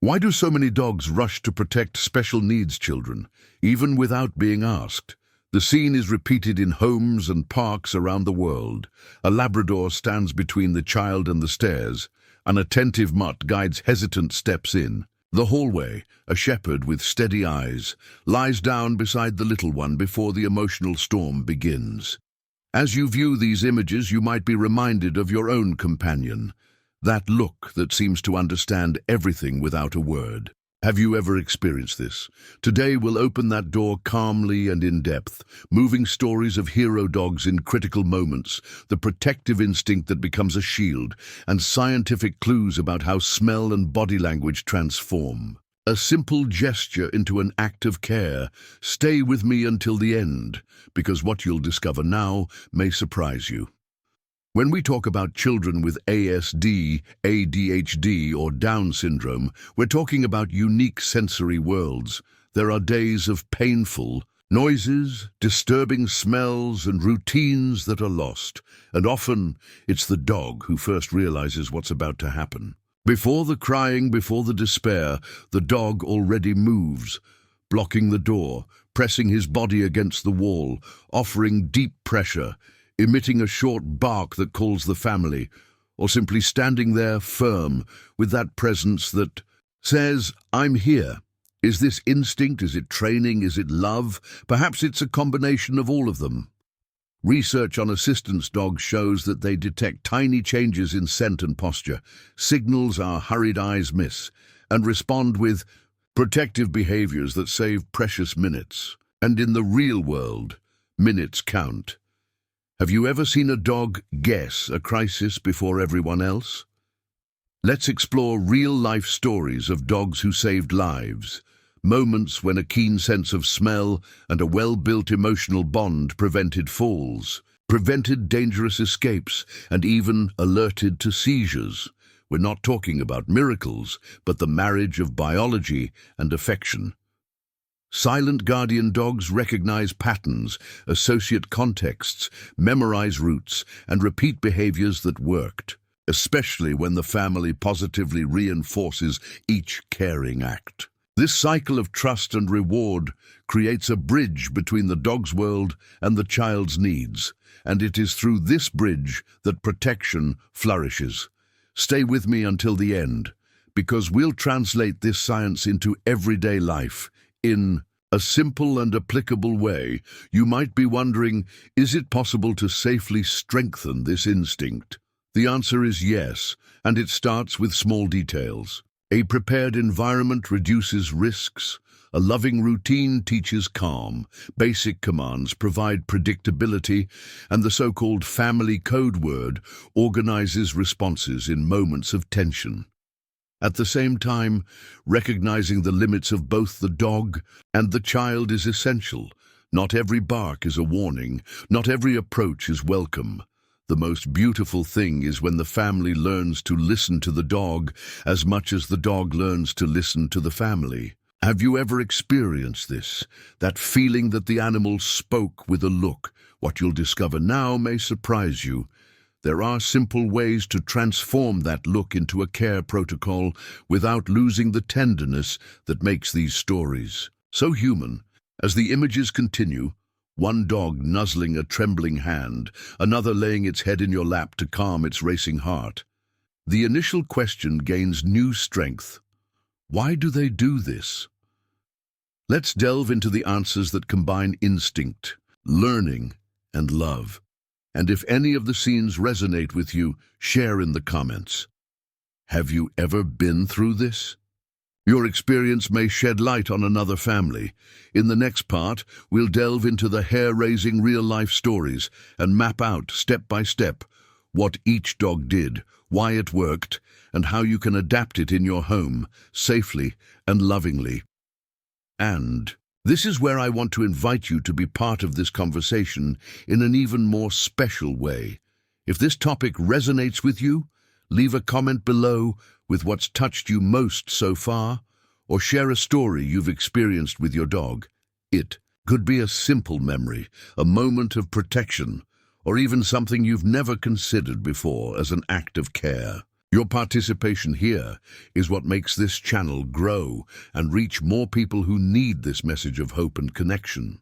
Why do so many dogs rush to protect special needs children, even without being asked? The scene is repeated in homes and parks around the world. A Labrador stands between the child and the stairs. An attentive mutt guides hesitant steps in. The hallway, a shepherd with steady eyes, lies down beside the little one before the emotional storm begins. As you view these images, you might be reminded of your own companion, that look that seems to understand everything without a word. Have you ever experienced this? Today we'll open that door calmly and in depth, moving stories of hero dogs in critical moments, the protective instinct that becomes a shield, and scientific clues about how smell and body language transform. A simple gesture into an act of care. Stay with me until the end, because what you'll discover now may surprise you. When we talk about children with ASD, ADHD, or Down syndrome, we're talking about unique sensory worlds. There are days of painful noises, disturbing smells, and routines that are lost. And often, it's the dog who first realizes what's about to happen. Before the crying, before the despair, the dog already moves, blocking the door, pressing his body against the wall, offering deep pressure, emitting a short bark that calls the family, or simply standing there firm with that presence that says, "I'm here." Is this instinct? Is it training? Is it love? Perhaps it's a combination of all of them. Research on assistance dogs shows that they detect tiny changes in scent and posture, signals our hurried eyes miss, and respond with protective behaviors that save precious minutes. And in the real world, minutes count. Have you ever seen a dog guess a crisis before everyone else? Let's explore real-life stories of dogs who saved lives, moments when a keen sense of smell and a well-built emotional bond prevented falls, prevented dangerous escapes, and even alerted to seizures. We're not talking about miracles, but the marriage of biology and affection. Silent guardian dogs recognize patterns, associate contexts, memorize routes, and repeat behaviors that worked, especially when the family positively reinforces each caring act. This cycle of trust and reward creates a bridge between the dog's world and the child's needs, and it is through this bridge that protection flourishes. Stay with me until the end, because we'll translate this science into everyday life in a simple and applicable way. You might be wondering, is it possible to safely strengthen this instinct? The answer is yes, and it starts with small details. A prepared environment reduces risks. A loving routine teaches calm. Basic commands provide predictability, and the so-called family code word organizes responses in moments of tension. At the same time, recognizing the limits of both the dog and the child is essential. Not every bark is a warning. Not every approach is welcome. The most beautiful thing is when the family learns to listen to the dog as much as the dog learns to listen to the family. Have you ever experienced this? That feeling that the animal spoke with a look? What you'll discover now may surprise you. There are simple ways to transform that look into a care protocol without losing the tenderness that makes these stories so human. As the images continue, one dog nuzzling a trembling hand, another laying its head in your lap to calm its racing heart. The initial question gains new strength. Why do they do this? Let's delve into the answers that combine instinct, learning, and love. And if any of the scenes resonate with you, share in the comments. Have you ever been through this? Your experience may shed light on another family. In the next part, we'll delve into the hair-raising real-life stories and map out, step by step, what each dog did, why it worked, and how you can adapt it in your home, safely and lovingly. And this is where I want to invite you to be part of this conversation in an even more special way. If this topic resonates with you, leave a comment below with what's touched you most so far, or share a story you've experienced with your dog. It could be a simple memory, a moment of protection, or even something you've never considered before as an act of care. Your participation here is what makes this channel grow and reach more people who need this message of hope and connection.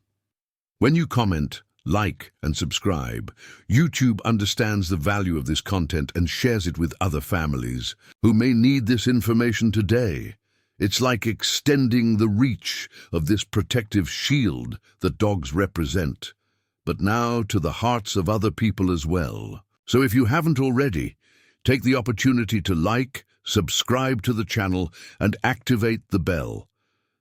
When you comment, like, and subscribe, YouTube understands the value of this content and shares it with other families who may need this information today. It's like extending the reach of this protective shield that dogs represent, but now to the hearts of other people as well. So if you haven't already, take the opportunity to like, subscribe to the channel, and activate the bell.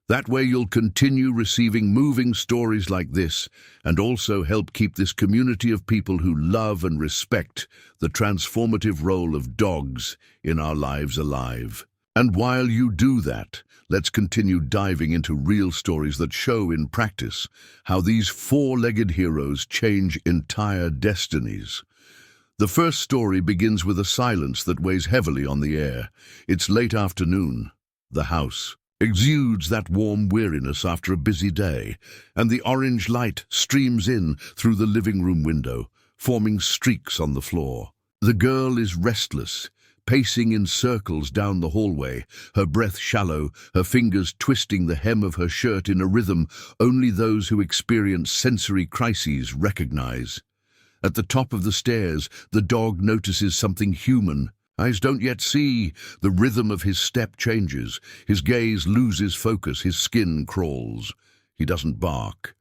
That way you'll continue receiving moving stories like this and also help keep this community of people who love and respect the transformative role of dogs in our lives alive. And while you do that, let's continue diving into real stories that show in practice how these four-legged heroes change entire destinies. The first story begins with a silence that weighs heavily on the air. It's late afternoon. The house exudes that warm weariness after a busy day, and the orange light streams in through the living room window, forming streaks on the floor. The girl is restless, pacing in circles down the hallway, her breath shallow, her fingers twisting the hem of her shirt in a rhythm only those who experience sensory crises recognize. At the top of the stairs, the dog notices something human. Eyes don't yet see. The rhythm of his step changes. His gaze loses focus. His skin crawls. He doesn't bark.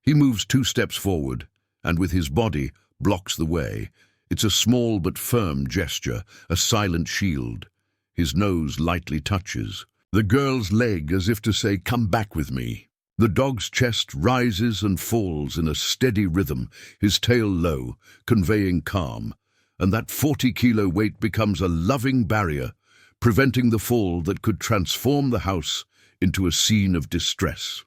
He moves 2 steps forward, and with his body blocks the way. It's a small but firm gesture, a silent shield. His nose lightly touches the girl's leg as if to say, "Come back with me." The dog's chest rises and falls in a steady rhythm, his tail low, conveying calm. And that 40-kilo weight becomes a loving barrier, preventing the fall that could transform the house into a scene of distress.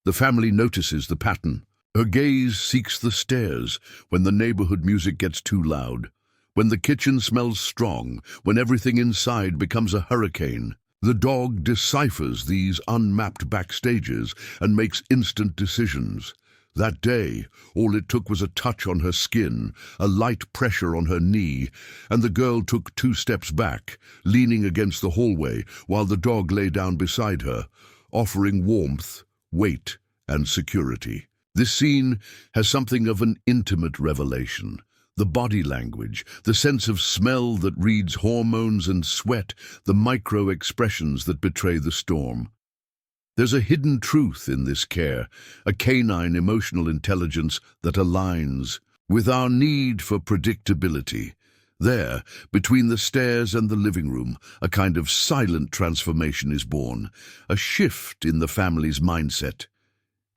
The family notices the pattern. Her gaze seeks the stairs when the neighborhood music gets too loud, when the kitchen smells strong, when everything inside becomes a hurricane. The dog deciphers these unmapped backstages and makes instant decisions. That day, all it took was a touch on her skin, a light pressure on her knee, and the girl took 2 steps back, leaning against the hallway, while the dog lay down beside her, offering warmth, weight, and security. This scene has something of an intimate revelation. The body language, the sense of smell that reads hormones and sweat, the micro-expressions that betray the storm. There's a hidden truth in this care, a canine emotional intelligence that aligns with our need for predictability. There, between the stairs and the living room, a kind of silent transformation is born, a shift in the family's mindset.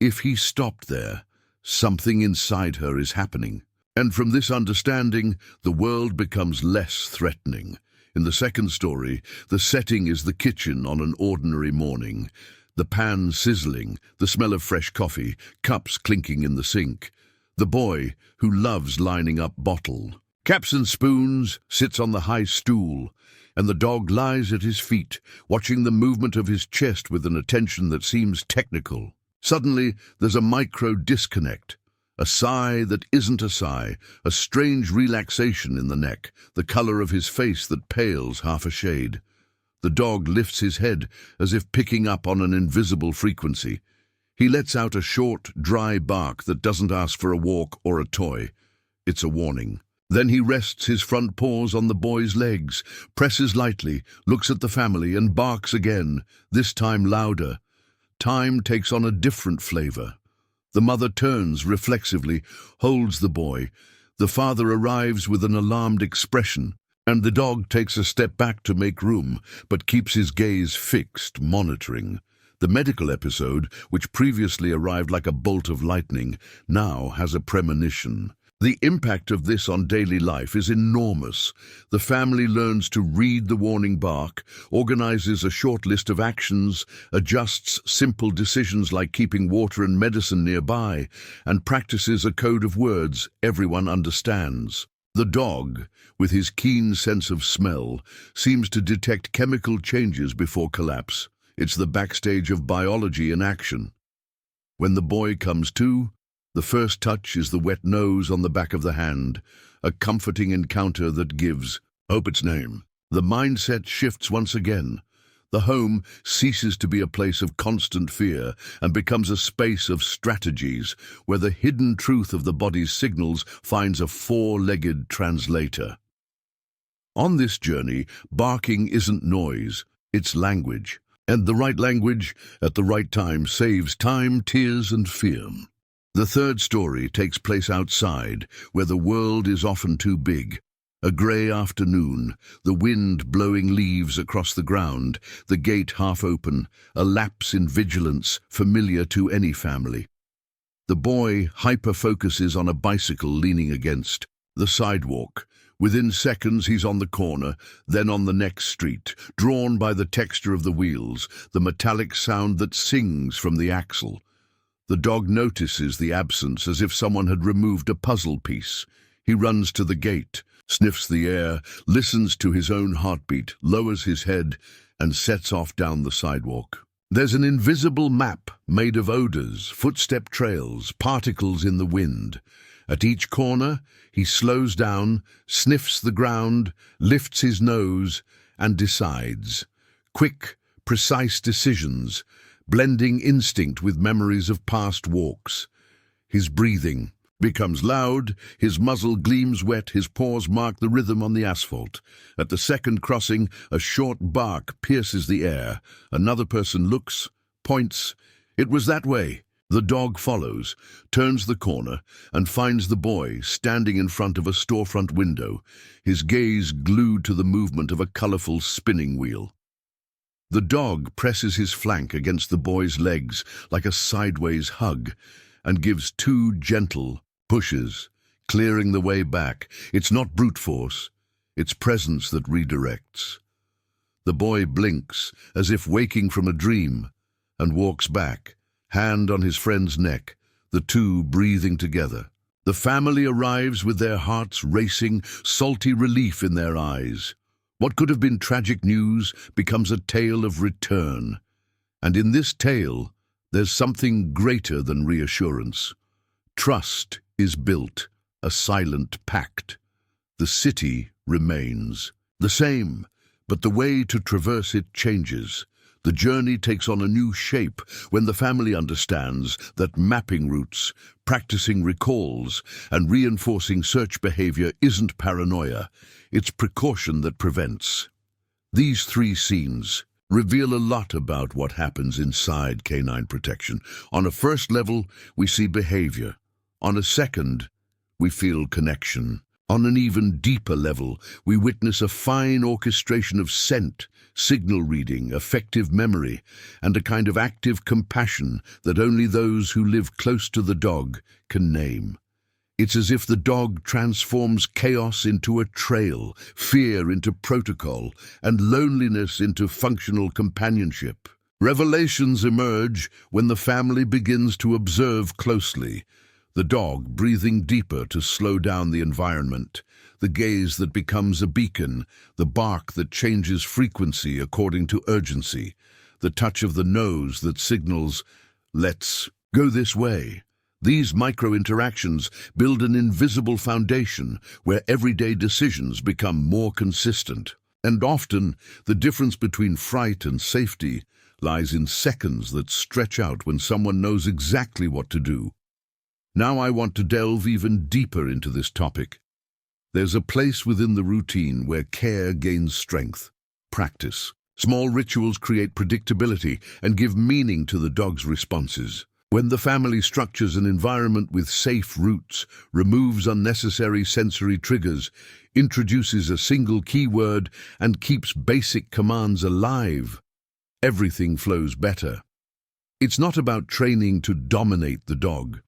If he stopped there, something inside her is happening. And from this understanding, the world becomes less threatening. In the second story, the setting is the kitchen on an ordinary morning. The pan sizzling, the smell of fresh coffee, cups clinking in the sink. The boy, who loves lining up bottle caps and spoons, sits on the high stool, and the dog lies at his feet, watching the movement of his chest with an attention that seems technical. Suddenly, there's a micro-disconnect. A sigh that isn't a sigh, a strange relaxation in the neck, the color of his face that pales half a shade. The dog lifts his head as if picking up on an invisible frequency. He lets out a short, dry bark that doesn't ask for a walk or a toy. It's a warning. Then he rests his front paws on the boy's legs, presses lightly, looks at the family and barks again, this time louder. Time takes on a different flavor. The mother turns reflexively, holds the boy. The father arrives with an alarmed expression, and the dog takes a step back to make room, but keeps his gaze fixed, monitoring. The medical episode, which previously arrived like a bolt of lightning, now has a premonition. The impact of this on daily life is enormous. The family learns to read the warning bark, organizes a short list of actions, adjusts simple decisions like keeping water and medicine nearby, and practices a code of words everyone understands. The dog, with his keen sense of smell, seems to detect chemical changes before collapse. It's the backstage of biology in action. When the boy comes to, the first touch is the wet nose on the back of the hand, a comforting encounter that gives Hope its name. The mindset shifts once again. The home ceases to be a place of constant fear and becomes a space of strategies where the hidden truth of the body's signals finds a four-legged translator. On this journey, barking isn't noise, it's language. And the right language at the right time saves time, tears, and fear. The third story takes place outside, where the world is often too big. A grey afternoon, the wind blowing leaves across the ground, the gate half open, a lapse in vigilance familiar to any family. The boy hyperfocuses on a bicycle leaning against the sidewalk. Within seconds he's on the corner, then on the next street, drawn by the texture of the wheels, the metallic sound that sings from the axle. The dog notices the absence as if someone had removed a puzzle piece. He runs to the gate, sniffs the air, listens to his own heartbeat, lowers his head, and sets off down the sidewalk. There's an invisible map made of odors, footstep trails, particles in the wind. At each corner, he slows down, sniffs the ground, lifts his nose, and decides. Quick, precise decisions, blending instinct with memories of past walks. His breathing becomes loud, his muzzle gleams wet, his paws mark the rhythm on the asphalt. At the second crossing, a short bark pierces the air. Another person looks, points. It was that way. The dog follows, turns the corner, and finds the boy standing in front of a storefront window, his gaze glued to the movement of a colorful spinning wheel. The dog presses his flank against the boy's legs like a sideways hug and gives two gentle pushes, clearing the way back. It's not brute force, it's presence that redirects. The boy blinks as if waking from a dream and walks back, hand on his friend's neck, the two breathing together. The family arrives with their hearts racing, salty relief in their eyes. What could have been tragic news becomes a tale of return. And in this tale, there's something greater than reassurance. Trust is built, a silent pact. The city remains the same, but the way to traverse it changes. The journey takes on a new shape when the family understands that mapping routes, practicing recalls, and reinforcing search behavior isn't paranoia, it's precaution that prevents. These three scenes reveal a lot about what happens inside canine protection. On a first level, we see behavior. On a second, we feel connection. On an even deeper level, we witness a fine orchestration of scent, signal reading, affective memory, and a kind of active compassion that only those who live close to the dog can name. It's as if the dog transforms chaos into a trail, fear into protocol, and loneliness into functional companionship. Revelations emerge when the family begins to observe closely. The dog breathing deeper to slow down the environment, the gaze that becomes a beacon, the bark that changes frequency according to urgency, the touch of the nose that signals, "Let's go this way." These micro-interactions build an invisible foundation where everyday decisions become more consistent. And often, the difference between fright and safety lies in seconds that stretch out when someone knows exactly what to do. Now I want to delve even deeper into this topic. There's a place within the routine where care gains strength. Practice. Small rituals create predictability and give meaning to the dog's responses. When the family structures an environment with safe routes, removes unnecessary sensory triggers, introduces a single keyword, and keeps basic commands alive, everything flows better. It's not about training to dominate the dog,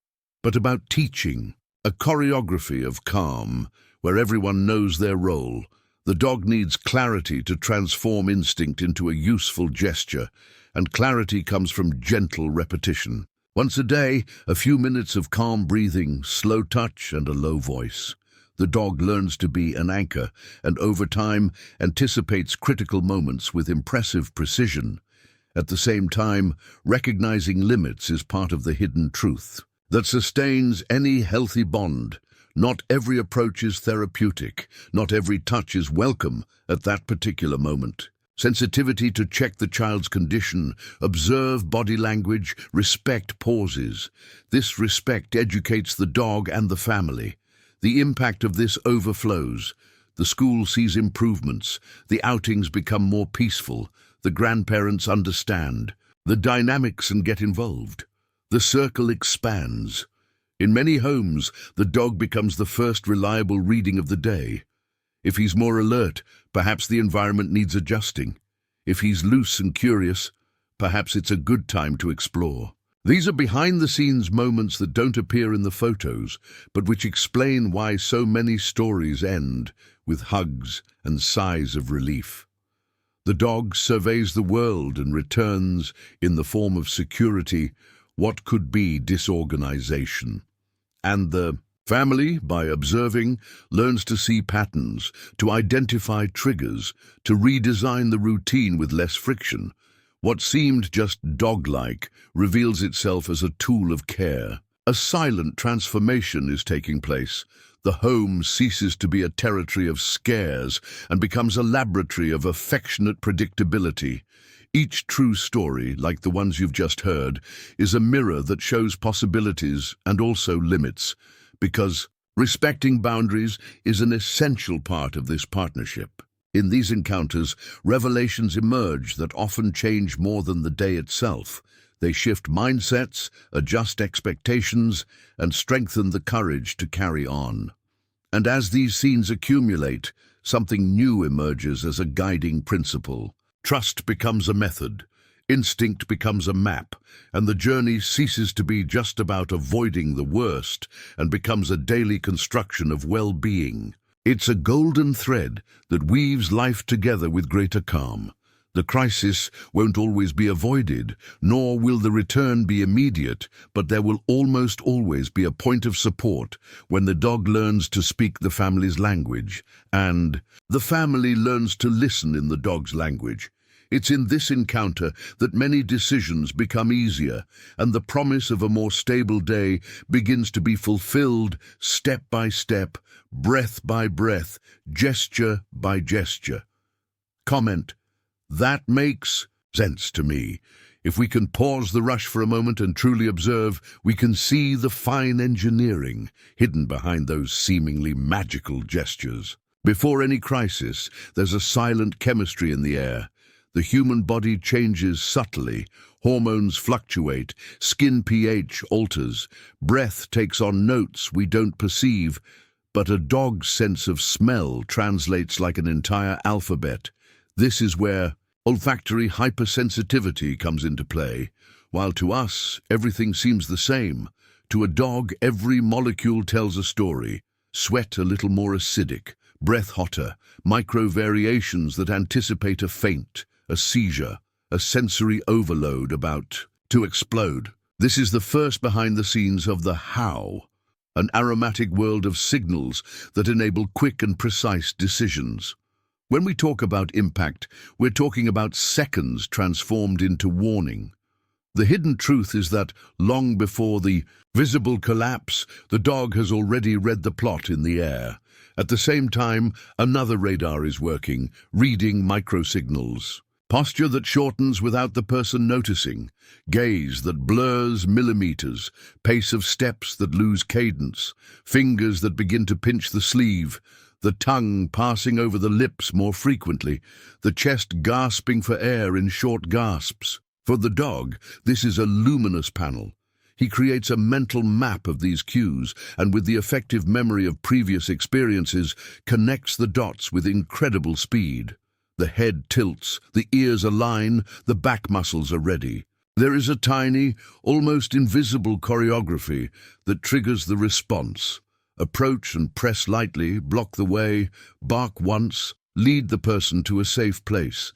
but about teaching, a choreography of calm, where everyone knows their role. The dog needs clarity to transform instinct into a useful gesture, and clarity comes from gentle repetition. Once a day, a few minutes of calm breathing, slow touch, and a low voice. The dog learns to be an anchor, and over time anticipates critical moments with impressive precision. At the same time, recognizing limits is part of the hidden truth that sustains any healthy bond. Not every approach is therapeutic. Not every touch is welcome at that particular moment. Sensitivity to check the child's condition, observe body language, respect pauses. This respect educates the dog and the family. The impact of this overflows. The school sees improvements. The outings become more peaceful. The grandparents understand. The dynamics and get involved. The circle expands. In many homes, the dog becomes the first reliable reading of the day. If he's more alert, perhaps the environment needs adjusting. If he's loose and curious, perhaps it's a good time to explore. These are behind-the-scenes moments that don't appear in the photos, but which explain why so many stories end with hugs and sighs of relief. The dog surveys the world and returns, in the form of security, what could be disorganization. And the family, by observing, learns to see patterns, to identify triggers, to redesign the routine with less friction. What seemed just dog-like reveals itself as a tool of care. A silent transformation is taking place. The home ceases to be a territory of scares and becomes a laboratory of affectionate predictability. Each true story, like the ones you've just heard, is a mirror that shows possibilities and also limits, because respecting boundaries is an essential part of this partnership. In these encounters, revelations emerge that often change more than the day itself. They shift mindsets, adjust expectations, and strengthen the courage to carry on. And as these scenes accumulate, something new emerges as a guiding principle. Trust becomes a method, instinct becomes a map, and the journey ceases to be just about avoiding the worst and becomes a daily construction of well-being. It's a golden thread that weaves life together with greater calm. The crisis won't always be avoided, nor will the return be immediate, but there will almost always be a point of support when the dog learns to speak the family's language, and the family learns to listen in the dog's language. It's in this encounter that many decisions become easier, and the promise of a more stable day begins to be fulfilled step by step, breath by breath, gesture by gesture. Comment: that makes sense to me. If we can pause the rush for a moment and truly observe, we can see the fine engineering hidden behind those seemingly magical gestures. Before any crisis, there's a silent chemistry in the air. The human body changes subtly, hormones fluctuate, skin pH alters, breath takes on notes we don't perceive, but a dog's sense of smell translates like an entire alphabet. This is where olfactory hypersensitivity comes into play. While to us, everything seems the same, to a dog every molecule tells a story. Sweat a little more acidic, breath hotter, micro-variations that anticipate a faint, a seizure, a sensory overload about to explode. This is the first behind the scenes of the how, an aromatic world of signals that enable quick and precise decisions. When we talk about impact, we're talking about seconds transformed into warning. The hidden truth is that long before the visible collapse, the dog has already read the plot in the air. At the same time, another radar is working, reading microsignals. Posture that shortens without the person noticing, gaze that blurs millimeters, pace of steps that lose cadence, fingers that begin to pinch the sleeve, the tongue passing over the lips more frequently, the chest gasping for air in short gasps. For the dog, this is a luminous panel. He creates a mental map of these cues, and with the effective memory of previous experiences, connects the dots with incredible speed. The head tilts, the ears align, the back muscles are ready. There is a tiny, almost invisible choreography that triggers the response. Approach and press lightly, block the way, bark once, lead the person to a safe place.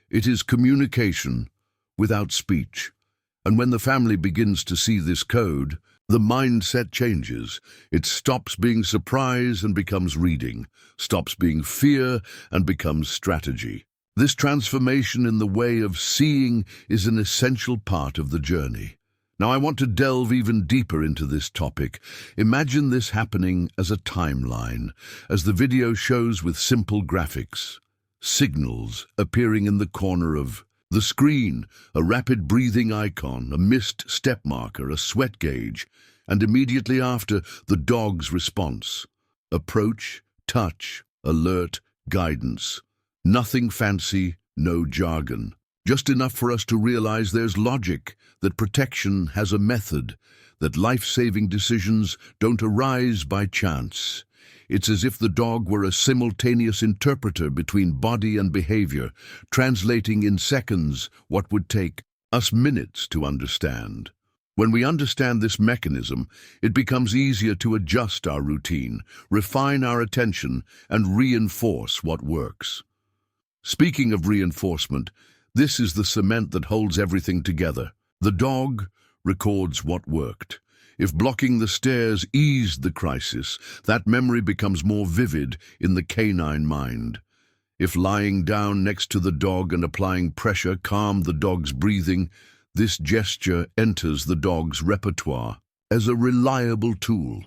It is communication without speech. And when the family begins to see this code, the mindset changes. It stops being surprise and becomes reading, stops being fear and becomes strategy. This transformation in the way of seeing is an essential part of the journey. Now I want to delve even deeper into this topic. Imagine this happening as a timeline, as the video shows with simple graphics. Signals appearing in the corner of the screen, a rapid breathing icon, a missed step marker, a sweat gauge, and immediately after, the dog's response. Approach, touch, alert, guidance. Nothing fancy, no jargon. Just enough for us to realize there's logic, that protection has a method, that life-saving decisions don't arise by chance. It's as if the dog were a simultaneous interpreter between body and behavior, translating in seconds what would take us minutes to understand. When we understand this mechanism, it becomes easier to adjust our routine, refine our attention, and reinforce what works. Speaking of reinforcement, this is the cement that holds everything together. The dog records what worked. If blocking the stairs eased the crisis, that memory becomes more vivid in the canine mind. If lying down next to the dog and applying pressure calmed the dog's breathing, this gesture enters the dog's repertoire as a reliable tool.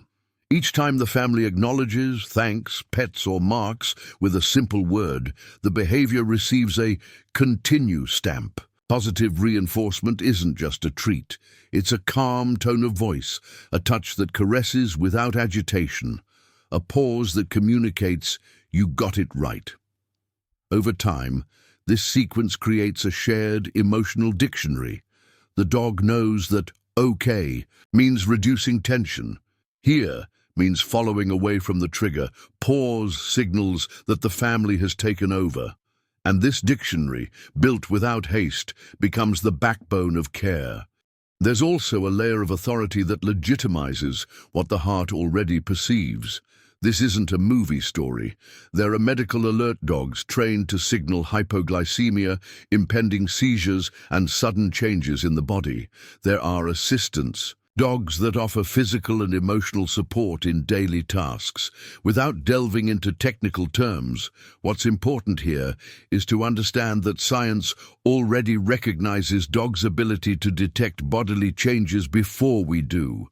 Each time the family acknowledges, thanks, pets, or marks with a simple word, the behavior receives a continue stamp. Positive reinforcement isn't just a treat. It's a calm tone of voice, a touch that caresses without agitation, a pause that communicates, "You got it right." Over time, this sequence creates a shared emotional dictionary. The dog knows that "okay" means reducing tension. "Here" means following away from the trigger. "Pause" signals that the family has taken over. And this dictionary, built without haste, becomes the backbone of care. There's also a layer of authority that legitimizes what the heart already perceives. This isn't a movie story. There are medical alert dogs trained to signal hypoglycemia, impending seizures, and sudden changes in the body. There are assistants, dogs that offer physical and emotional support in daily tasks. Without delving into technical terms, what's important here is to understand that science already recognizes dogs' ability to detect bodily changes before we do.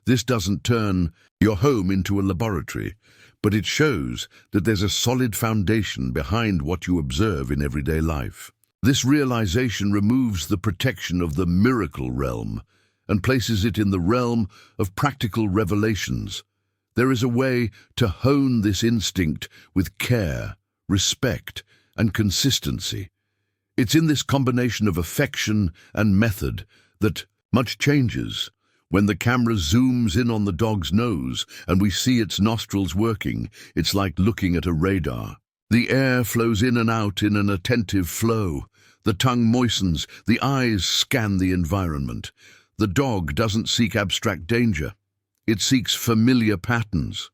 This doesn't turn your home into a laboratory, but it shows that there's a solid foundation behind what you observe in everyday life. This realization removes the protection of the miracle realm and places it in the realm of practical revelations. There is a way to hone this instinct with care, respect, and consistency. It's in this combination of affection and method that much changes. When the camera zooms in on the dog's nose and we see its nostrils working, it's like looking at a radar. The air flows in and out in an attentive flow. The tongue moistens, the eyes scan the environment. The dog doesn't seek abstract danger. It seeks familiar patterns.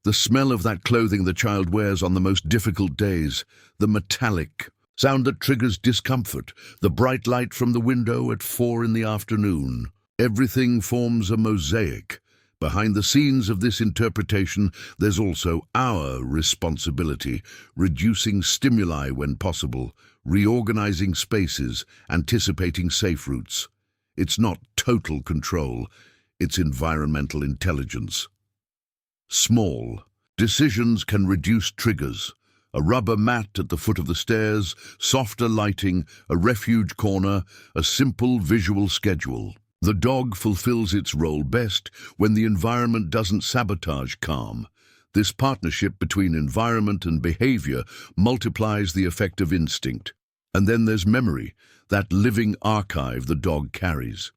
The smell of that clothing the child wears on the most difficult days, the metallic sound that triggers discomfort, the bright light from the window at 4 in the afternoon. Everything forms a mosaic. Behind the scenes of this interpretation, there's also our responsibility, reducing stimuli when possible, reorganizing spaces, anticipating safe routes. It's not total control, it's environmental intelligence. Small decisions can reduce triggers. A rubber mat at the foot of the stairs, softer lighting, a refuge corner, a simple visual schedule. The dog fulfills its role best when the environment doesn't sabotage calm. This partnership between environment and behavior multiplies the effect of instinct. And then there's memory, that living archive the dog carries.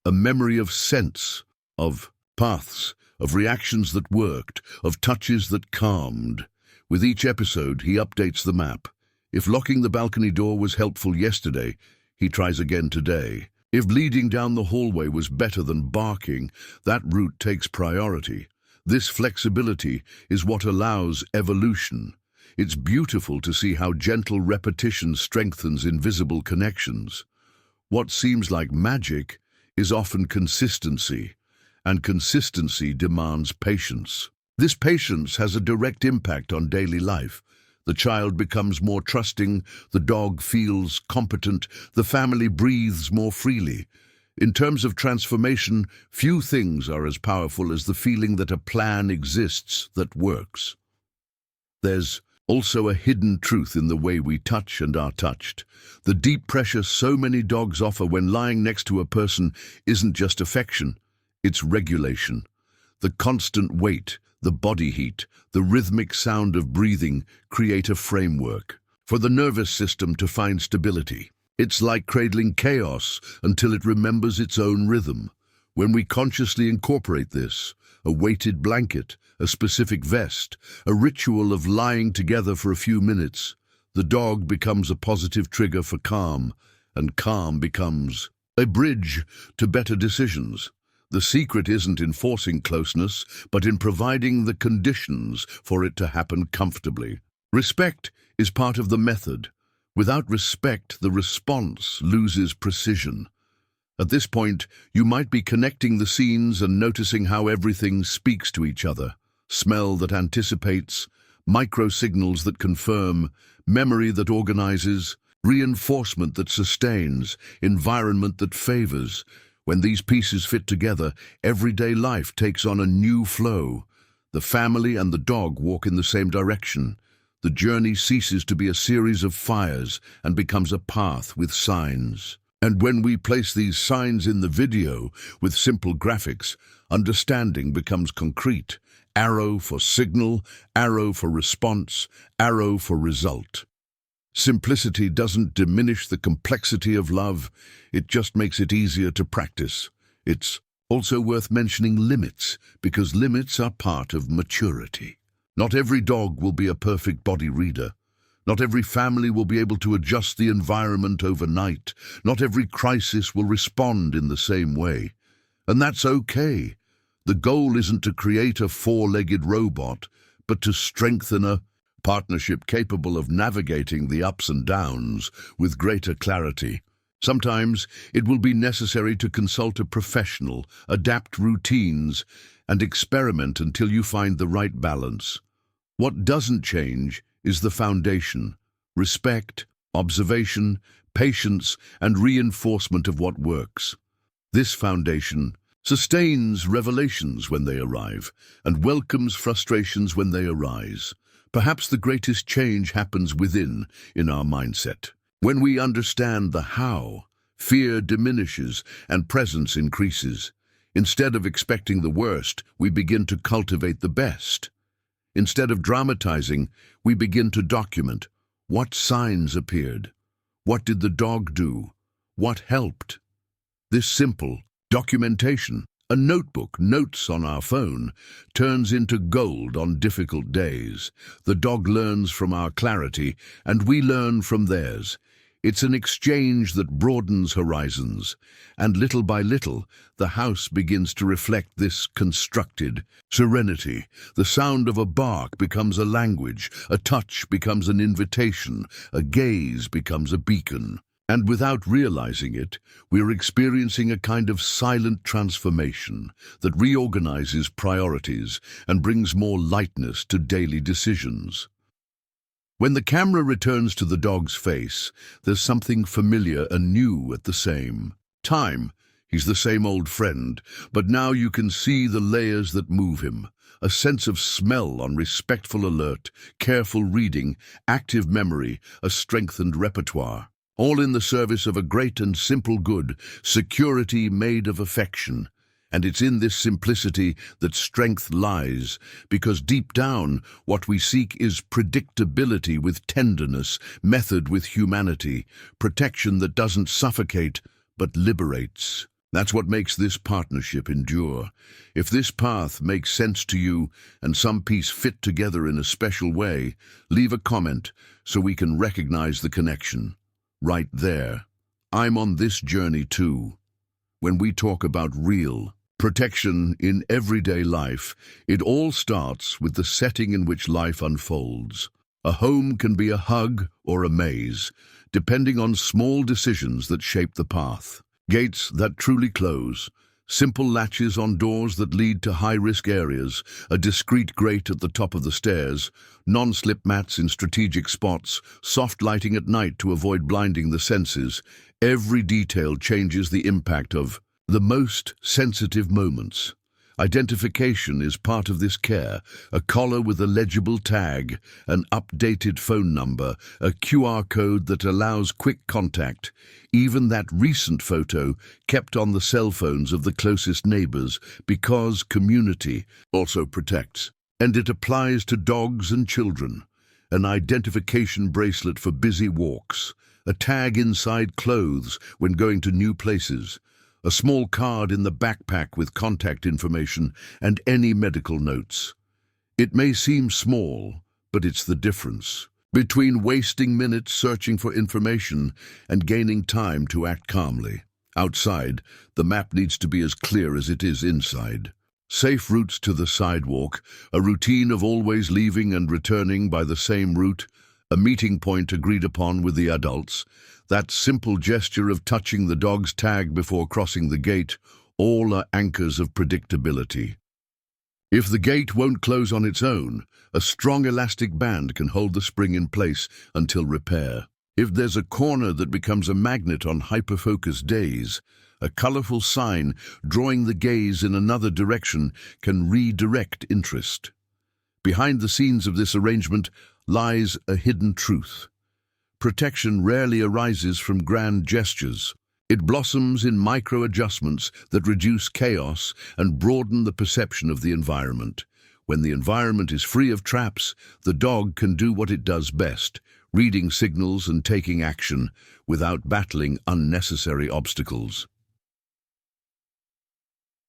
A memory of scents, of paths, of reactions that worked, of touches that calmed. With each episode, he updates the map. If locking the balcony door was helpful yesterday, he tries again today. If leading down the hallway was better than barking, that route takes priority. This flexibility is what allows evolution. It's beautiful to see how gentle repetition strengthens invisible connections. What seems like magic is often consistency, and consistency demands patience. This patience has a direct impact on daily life. The child becomes more trusting, the dog feels competent, the family breathes more freely. In terms of transformation, few things are as powerful as the feeling that a plan exists that works. There's also a hidden truth in the way we touch and are touched. The deep pressure so many dogs offer when lying next to a person isn't just affection, it's regulation. The constant weight, the body heat, the rhythmic sound of breathing create a framework for the nervous system to find stability. It's like cradling chaos until it remembers its own rhythm. When we consciously incorporate this, a weighted blanket, a specific vest, a ritual of lying together for a few minutes, the dog becomes a positive trigger for calm, and calm becomes a bridge to better decisions. The secret isn't in forcing closeness, but in providing the conditions for it to happen comfortably. Respect is part of the method. Without respect, the response loses precision. At this point, you might be connecting the scenes and noticing how everything speaks to each other. Smell that anticipates, micro-signals that confirm, memory that organizes, reinforcement that sustains, environment that favors. When these pieces fit together, everyday life takes on a new flow. The family and the dog walk in the same direction. The journey ceases to be a series of fires and becomes a path with signs. And when we place these signs in the video with simple graphics, understanding becomes concrete. Arrow for signal, arrow for response, arrow for result. Simplicity doesn't diminish the complexity of love, it just makes it easier to practice. It's also worth mentioning limits, because limits are part of maturity. Not every dog will be a perfect body reader. Not every family will be able to adjust the environment overnight. Not every crisis will respond in the same way. And that's okay. The goal isn't to create a four-legged robot, but to strengthen a partnership capable of navigating the ups and downs with greater clarity. Sometimes it will be necessary to consult a professional, adapt routines, and experiment until you find the right balance. What doesn't change is the foundation: respect, observation, patience, and reinforcement of what works. This foundation sustains revelations when they arrive and welcomes frustrations when they arise. Perhaps the greatest change happens within, in our mindset. When we understand the how, fear diminishes and presence increases. Instead of expecting the worst, we begin to cultivate the best. Instead of dramatizing, we begin to document. What signs appeared? What did the dog do? What helped? This simple documentation, a notebook, notes on our phone, turns into gold on difficult days. The dog learns from our clarity, and we learn from theirs. It's an exchange that broadens horizons, and little by little, the house begins to reflect this constructed serenity. The sound of a bark becomes a language, a touch becomes an invitation, a gaze becomes a beacon. And without realizing it, we're experiencing a kind of silent transformation that reorganizes priorities and brings more lightness to daily decisions. When the camera returns to the dog's face, there's something familiar and new at the same time. He's the same old friend, but now you can see the layers that move him. A sense of smell on respectful alert, careful reading, active memory, a strengthened repertoire. All in the service of a great and simple good, security made of affection. And it's in this simplicity that strength lies, because deep down, what we seek is predictability with tenderness, method with humanity, protection that doesn't suffocate, but liberates. That's what makes this partnership endure. If this path makes sense to you, and some piece fit together in a special way, leave a comment so we can recognize the connection. Right there. I'm on this journey too. When we talk about real protection in everyday life, it all starts with the setting in which life unfolds. A home can be a hug or a maze, depending on small decisions that shape the path. Gates that truly close, simple latches on doors that lead to high-risk areas, a discreet grate at the top of the stairs, non-slip mats in strategic spots, soft lighting at night to avoid blinding the senses. Every detail changes the impact of The most sensitive moments. Identification is part of this care. A collar with a legible tag, an updated phone number, a QR code that allows quick contact, even that recent photo kept on the cell phones of the closest neighbors, because community also protects. And it applies to dogs and children. An identification bracelet for busy walks, a tag inside clothes when going to new places, a small card in the backpack with contact information and any medical notes. It may seem small, but it's the difference between wasting minutes searching for information and gaining time to act calmly. Outside, the map needs to be as clear as it is inside. Safe routes to the sidewalk, a routine of always leaving and returning by the same route, a meeting point agreed upon with the adults, that simple gesture of touching the dog's tag before crossing the gate, all are anchors of predictability. If the gate won't close on its own, a strong elastic band can hold the spring in place until repair. If there's a corner that becomes a magnet on hyperfocus days, a colorful sign drawing the gaze in another direction can redirect interest. Behind the scenes of this arrangement lies a hidden truth. Protection rarely arises from grand gestures. It blossoms in micro-adjustments that reduce chaos and broaden the perception of the environment. When the environment is free of traps, the dog can do what it does best, reading signals and taking action without battling unnecessary obstacles.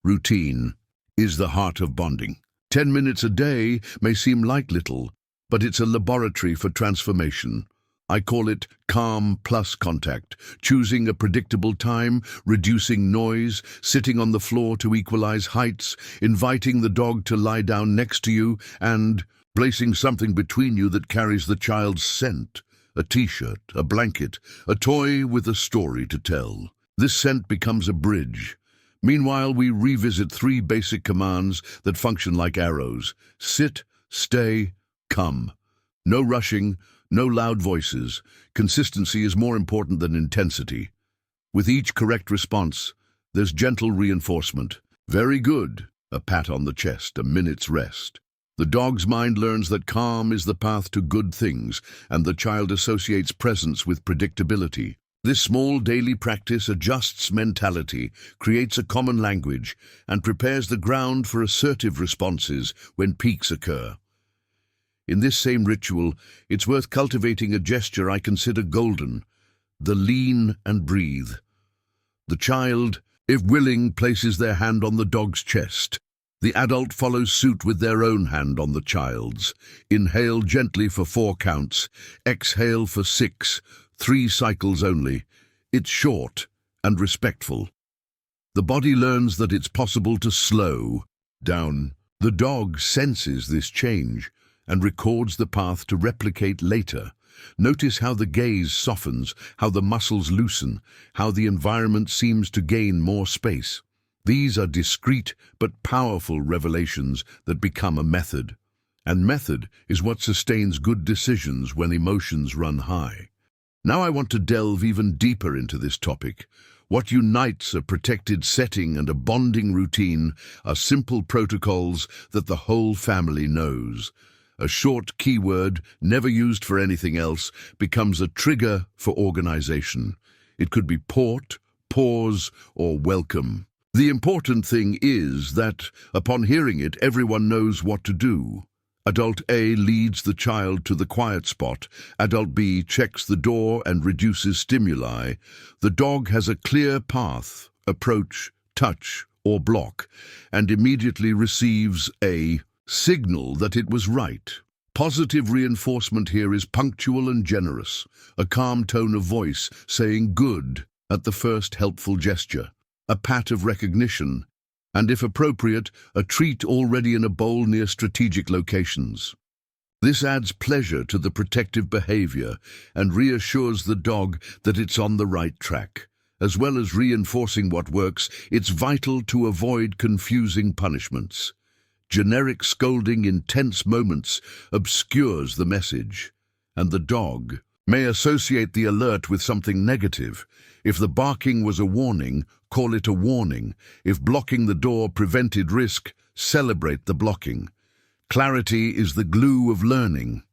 Routine is the heart of bonding. 10 minutes a day may seem like little, but it's a laboratory for transformation. I call it calm plus contact, choosing a predictable time, reducing noise, sitting on the floor to equalize heights, inviting the dog to lie down next to you, and placing something between you that carries the child's scent, a t-shirt, a blanket, a toy with a story to tell. This scent becomes a bridge. Meanwhile, we revisit 3 basic commands that function like arrows. Sit, stay, come. No rushing, no loud voices. Consistency is more important than intensity. With each correct response, there's gentle reinforcement. Very good. A pat on the chest, a minute's rest. The dog's mind learns that calm is the path to good things, and the child associates presence with predictability. This small daily practice adjusts mentality, creates a common language, and prepares the ground for assertive responses when peaks occur. In this same ritual, it's worth cultivating a gesture I consider golden: the lean and breathe. The child, if willing, places their hand on the dog's chest. The adult follows suit with their own hand on the child's. Inhale gently for 4 counts, exhale for 6, 3 cycles only. It's short and respectful. The body learns that it's possible to slow down. The dog senses this change and records the path to replicate later. Notice how the gaze softens, how the muscles loosen, how the environment seems to gain more space. These are discreet but powerful revelations that become a method. And method is what sustains good decisions when emotions run high. Now I want to delve even deeper into this topic. What unites a protected setting and a bonding routine are simple protocols that the whole family knows. A short keyword, never used for anything else, becomes a trigger for organization. It could be port, pause, or welcome. The important thing is that, upon hearing it, everyone knows what to do. Adult A leads the child to the quiet spot. Adult B checks the door and reduces stimuli. The dog has a clear path, approach, touch, or block, and immediately receives a signal that it was right. Positive reinforcement here is punctual and generous, a calm tone of voice saying good at the first helpful gesture, a pat of recognition, and if appropriate, a treat already in a bowl near strategic locations. This adds pleasure to the protective behavior and reassures the dog that it's on the right track. As well as reinforcing what works, it's vital to avoid confusing punishments. Generic scolding in tense moments obscures the message, and the dog, may associate the alert with something negative. If the barking was a warning, call it a warning. If blocking the door prevented risk, celebrate the blocking. Clarity is the glue of learning.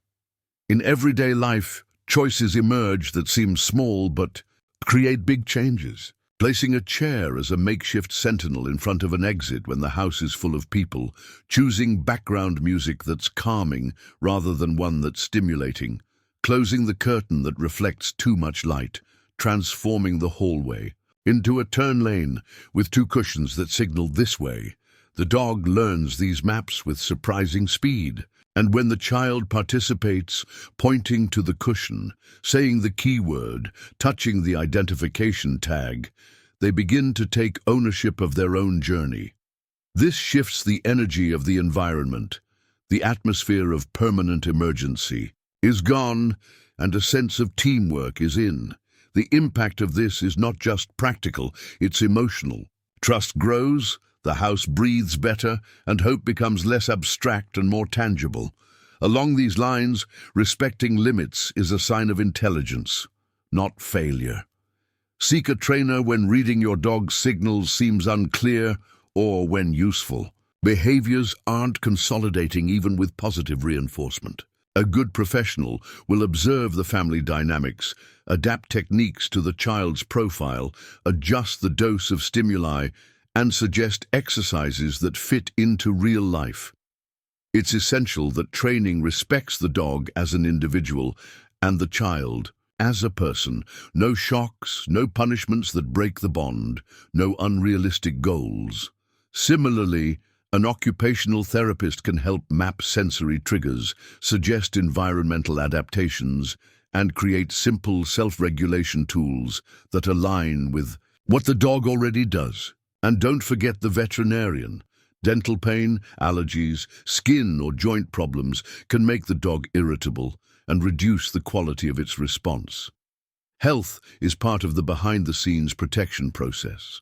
In everyday life, choices emerge that seem small but create big changes. Placing a chair as a makeshift sentinel in front of an exit when the house is full of people, choosing background music that's calming rather than one that's stimulating, closing the curtain that reflects too much light, transforming the hallway into a turn lane with two cushions that signal this way. The dog learns these maps with surprising speed. And when the child participates, pointing to the cushion, saying the keyword, touching the identification tag, they begin to take ownership of their own journey. This shifts the energy of the environment. The atmosphere of permanent emergency is gone, and a sense of teamwork is in. The impact of this is not just practical, it's emotional. Trust grows, the house breathes better, and hope becomes less abstract and more tangible. Along these lines, respecting limits is a sign of intelligence, not failure. Seek a trainer when reading your dog's signals seems unclear or when useful. Behaviors aren't consolidating even with positive reinforcement. A good professional will observe the family dynamics, adapt techniques to the child's profile, adjust the dose of stimuli, and suggest exercises that fit into real life. It's essential that training respects the dog as an individual and the child as a person. No shocks, no punishments that break the bond, no unrealistic goals. Similarly, an occupational therapist can help map sensory triggers, suggest environmental adaptations, and create simple self-regulation tools that align with what the dog already does. And don't forget the veterinarian. Dental pain, allergies, skin or joint problems can make the dog irritable and reduce the quality of its response. Health is part of the behind-the-scenes protection process.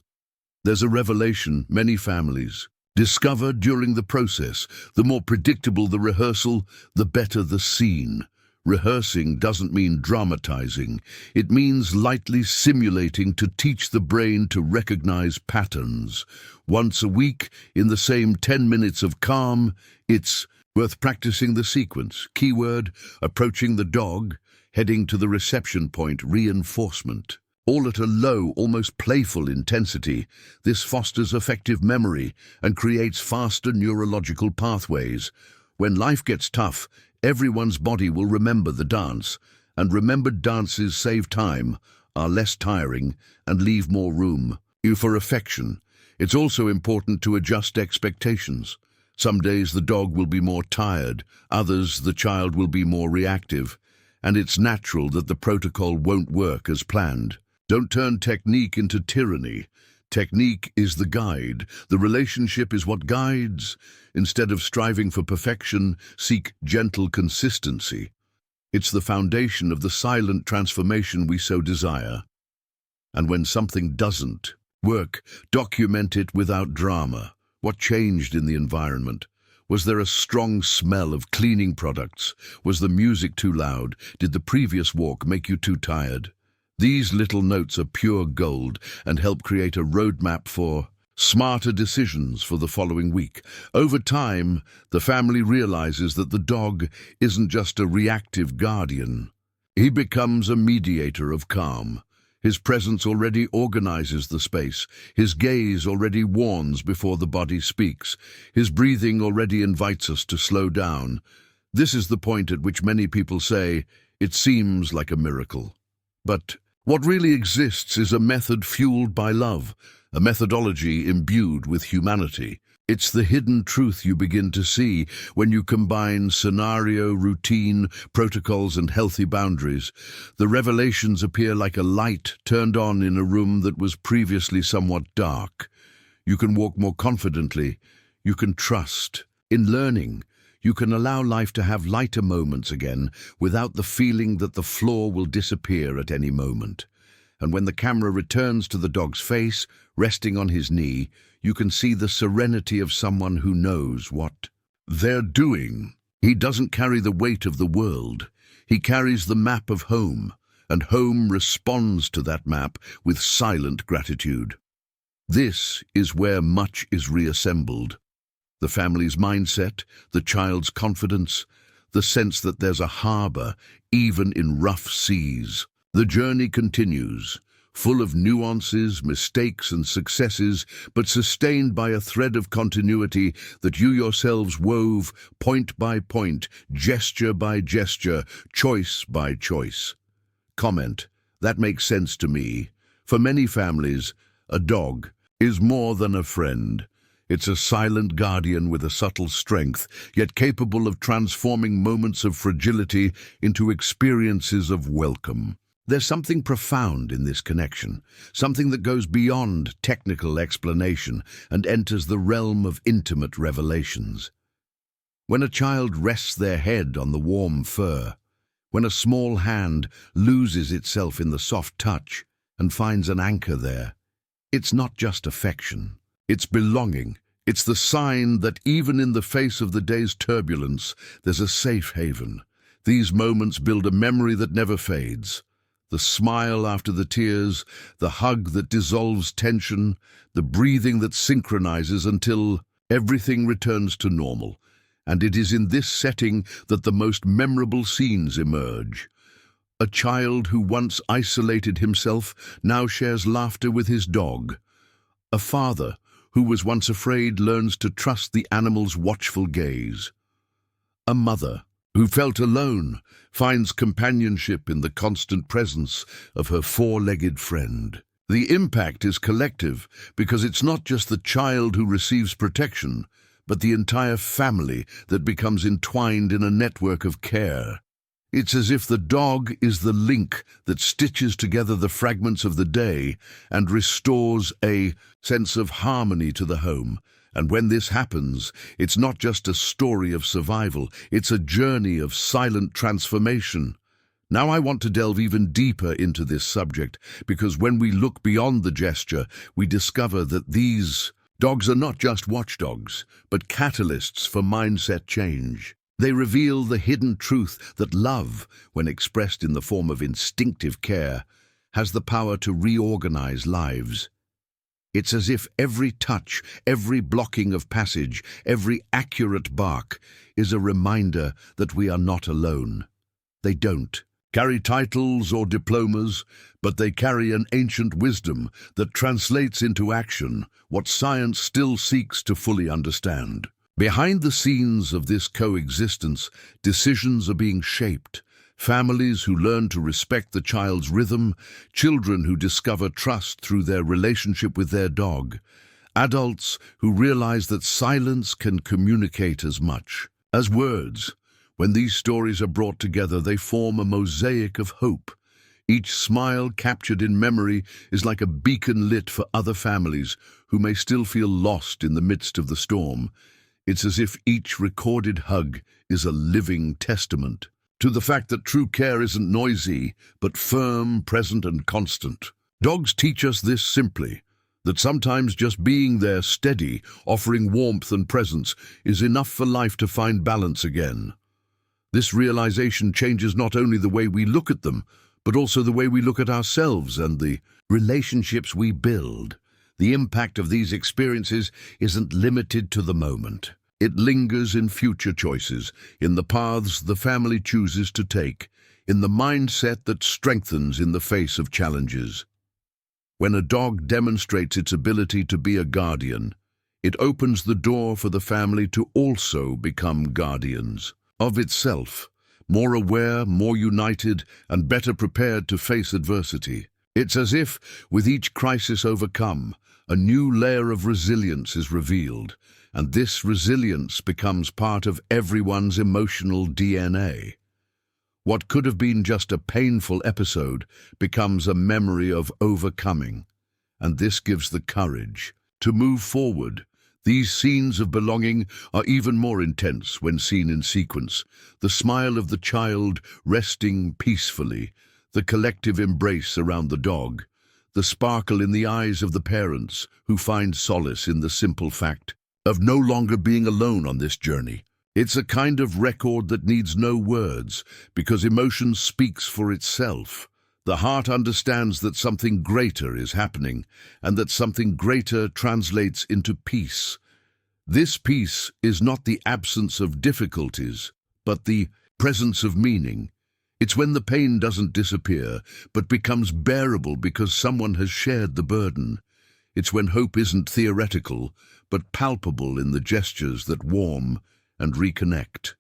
There's a revelation many families discover during the process. The more predictable the rehearsal, the better the scene. Rehearsing doesn't mean dramatizing. It means lightly simulating to teach the brain to recognize patterns. Once a week, in the same 10 minutes of calm, it's worth practicing the sequence. Keyword, approaching the dog, heading to the reception point, reinforcement. All at a low, almost playful intensity. This fosters effective memory and creates faster neurological pathways. When life gets tough, everyone's body will remember the dance, and remembered dances save time, are less tiring, and leave more room for affection. It's also important to adjust expectations. Some days the dog will be more tired, others the child will be more reactive, and it's natural that the protocol won't work as planned. Don't turn technique into tyranny. Technique is the guide. The relationship is what guides. Instead of striving for perfection, seek gentle consistency. It's the foundation of the silent transformation we so desire. And when something doesn't work, document it without drama. What changed in the environment? Was there a strong smell of cleaning products? Was the music too loud? Did the previous walk make you too tired? These little notes are pure gold and help create a roadmap for smarter decisions for the following week. Over time, the family realizes that the dog isn't just a reactive guardian. He becomes a mediator of calm. His presence already organizes the space. His gaze already warns before the body speaks. His breathing already invites us to slow down. This is the point at which many people say, it seems like a miracle. But what really exists is a method fueled by love, a methodology imbued with humanity. It's the hidden truth you begin to see when you combine scenario, routine, protocols, and healthy boundaries. The revelations appear like a light turned on in a room that was previously somewhat dark. You can walk more confidently. You can trust. In learning, you can allow life to have lighter moments again without the feeling that the floor will disappear at any moment. And when the camera returns to the dog's face, resting on his knee, you can see the serenity of someone who knows what they're doing. He doesn't carry the weight of the world. He carries the map of home, and home responds to that map with silent gratitude. This is where much is reassembled. The family's mindset, the child's confidence, the sense that there's a harbor, even in rough seas. The journey continues, full of nuances, mistakes and successes, but sustained by a thread of continuity that you yourselves wove point by point, gesture by gesture, choice by choice. Comment: that makes sense to me. For many families, a dog is more than a friend. It's a silent guardian with a subtle strength, yet capable of transforming moments of fragility into experiences of welcome. There's something profound in this connection, something that goes beyond technical explanation and enters the realm of intimate revelations. When a child rests their head on the warm fur, when a small hand loses itself in the soft touch and finds an anchor there, it's not just affection. It's belonging. It's the sign that even in the face of the day's turbulence, there's a safe haven. These moments build a memory that never fades. The smile after the tears, the hug that dissolves tension, the breathing that synchronizes until everything returns to normal. And it is in this setting that the most memorable scenes emerge. A child who once isolated himself now shares laughter with his dog. A father who was once afraid learns to trust the animal's watchful gaze. A mother who felt alone finds companionship in the constant presence of her four-legged friend. The impact is collective because it's not just the child who receives protection, but the entire family that becomes entwined in a network of care. It's as if the dog is the link that stitches together the fragments of the day and restores a sense of harmony to the home. And when this happens, it's not just a story of survival, it's a journey of silent transformation. Now I want to delve even deeper into this subject, because when we look beyond the gesture, we discover that these dogs are not just watchdogs, but catalysts for mindset change. They reveal the hidden truth that love, when expressed in the form of instinctive care, has the power to reorganize lives. It's as if every touch, every blocking of passage, every accurate bark is a reminder that we are not alone. They don't carry titles or diplomas, but they carry an ancient wisdom that translates into action what science still seeks to fully understand. Behind the scenes of this coexistence, decisions are being shaped. Families who learn to respect the child's rhythm, children who discover trust through their relationship with their dog, adults who realize that silence can communicate as much as words. When these stories are brought together, they form a mosaic of hope. Each smile captured in memory is like a beacon lit for other families who may still feel lost in the midst of the storm. It's as if each recorded hug is a living testament to the fact that true care isn't noisy, but firm, present, and constant. Dogs teach us this simply, that sometimes just being there steady, offering warmth and presence, is enough for life to find balance again. This realization changes not only the way we look at them, but also the way we look at ourselves and the relationships we build. The impact of these experiences isn't limited to the moment. It lingers in future choices, in the paths the family chooses to take, in the mindset that strengthens in the face of challenges. When a dog demonstrates its ability to be a guardian, it opens the door for the family to also become guardians of itself, more aware, more united, and better prepared to face adversity. It's as if, with each crisis overcome, a new layer of resilience is revealed, and this resilience becomes part of everyone's emotional DNA. What could have been just a painful episode becomes a memory of overcoming, and this gives the courage to move forward. These scenes of belonging are even more intense when seen in sequence. The smile of the child resting peacefully, the collective embrace around the dog, the sparkle in the eyes of the parents who find solace in the simple fact of no longer being alone on this journey. It's a kind of record that needs no words, because emotion speaks for itself. The heart understands that something greater is happening, and that something greater translates into peace. This peace is not the absence of difficulties, but the presence of meaning. It's when the pain doesn't disappear, but becomes bearable because someone has shared the burden. It's when hope isn't theoretical, but palpable in the gestures that warm and reconnect.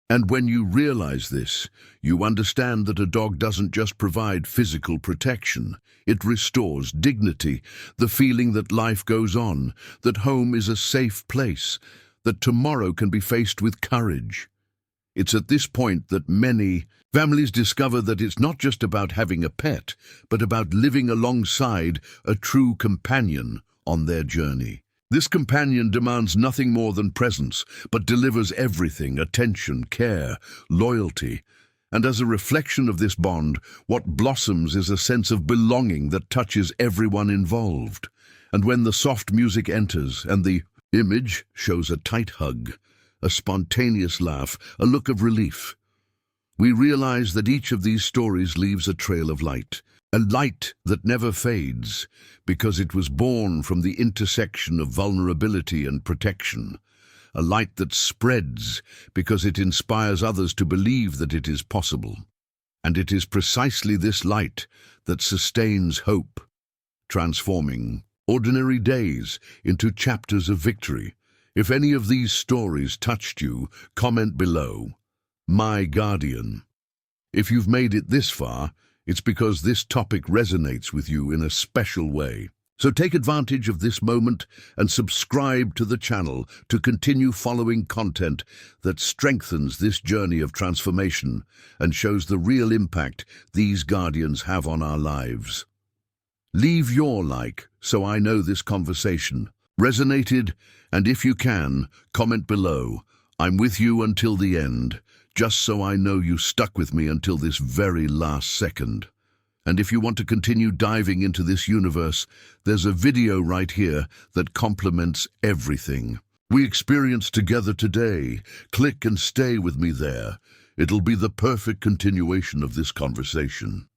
And when you realize this, you understand that a dog doesn't just provide physical protection. It restores dignity, the feeling that life goes on, that home is a safe place, that tomorrow can be faced with courage. It's at this point that many families discover that it's not just about having a pet, but about living alongside a true companion on their journey. This companion demands nothing more than presence, but delivers everything: attention, care, loyalty. And as a reflection of this bond, what blossoms is a sense of belonging that touches everyone involved. And when the soft music enters and the image shows a tight hug, a spontaneous laugh, a look of relief, we realize that each of these stories leaves a trail of light. A light that never fades, because it was born from the intersection of vulnerability and protection. A light that spreads, because it inspires others to believe that it is possible. And it is precisely this light that sustains hope, transforming ordinary days into chapters of victory. If any of these stories touched you, comment below, "My Guardian." If you've made it this far, it's because this topic resonates with you in a special way. So take advantage of this moment and subscribe to the channel to continue following content that strengthens this journey of transformation and shows the real impact these guardians have on our lives. Leave your like so I know this conversation resonated, and if you can, comment below. I'm with you until the end, just so I know you stuck with me until this very last second. And if you want to continue diving into this universe, there's a video right here that complements everything we experienced together today. Click and stay with me there. It'll be the perfect continuation of this conversation.